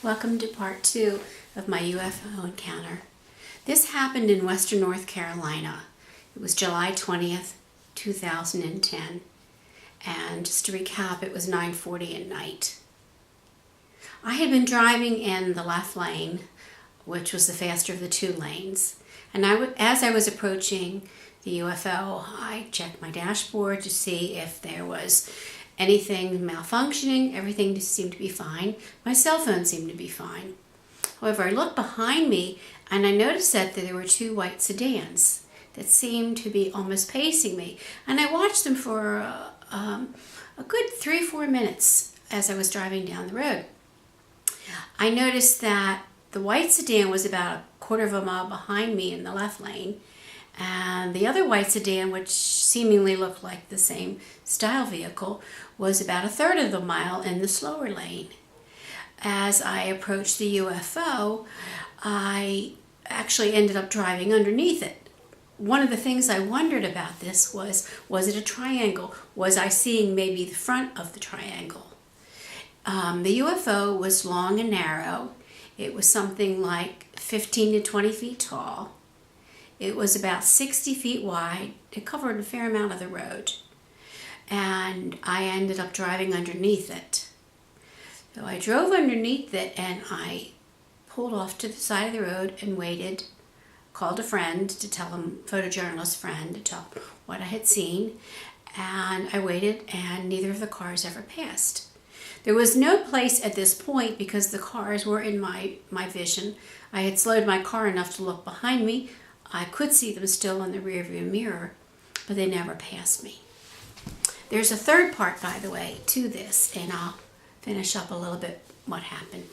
Welcome to part 2 of my UFO encounter. This happened in western North Carolina. It was July 20th, 2010. And just to recap, it was 9:40 at night. I had been driving in the left lane, which was the faster of the two lanes. And as I was approaching the UFO, I checked my dashboard to see if there was anything malfunctioning. Everything just seemed to be fine. My cell phone seemed to be fine. However, I looked behind me and I noticed that there were two white sedans that seemed to be almost pacing me. And I watched them for a good 3 or 4 minutes as I was driving down the road. I noticed that the white sedan was about a quarter of a mile behind me in the left lane, and the other white sedan, which seemingly looked like the same style vehicle, was about a third of the mile in the slower lane. As I approached the UFO, I actually ended up driving underneath it. One of the things I wondered about this was it a triangle? Was I seeing maybe the front of the triangle? The UFO was long and narrow. It was something like 15 to 20 feet tall. It was about 60 feet wide. It covered a fair amount of the road. And I ended up driving underneath it. So I drove underneath it and I pulled off to the side of the road and waited. Called a friend to tell him, photojournalist friend, to tell him what I had seen. And I waited and neither of the cars ever passed. There was no place at this point because the cars were in my vision. I had slowed my car enough to look behind me. I could see them still in the rearview mirror, but they never passed me. There's a third part, by the way, to this, and I'll finish up a little bit what happened.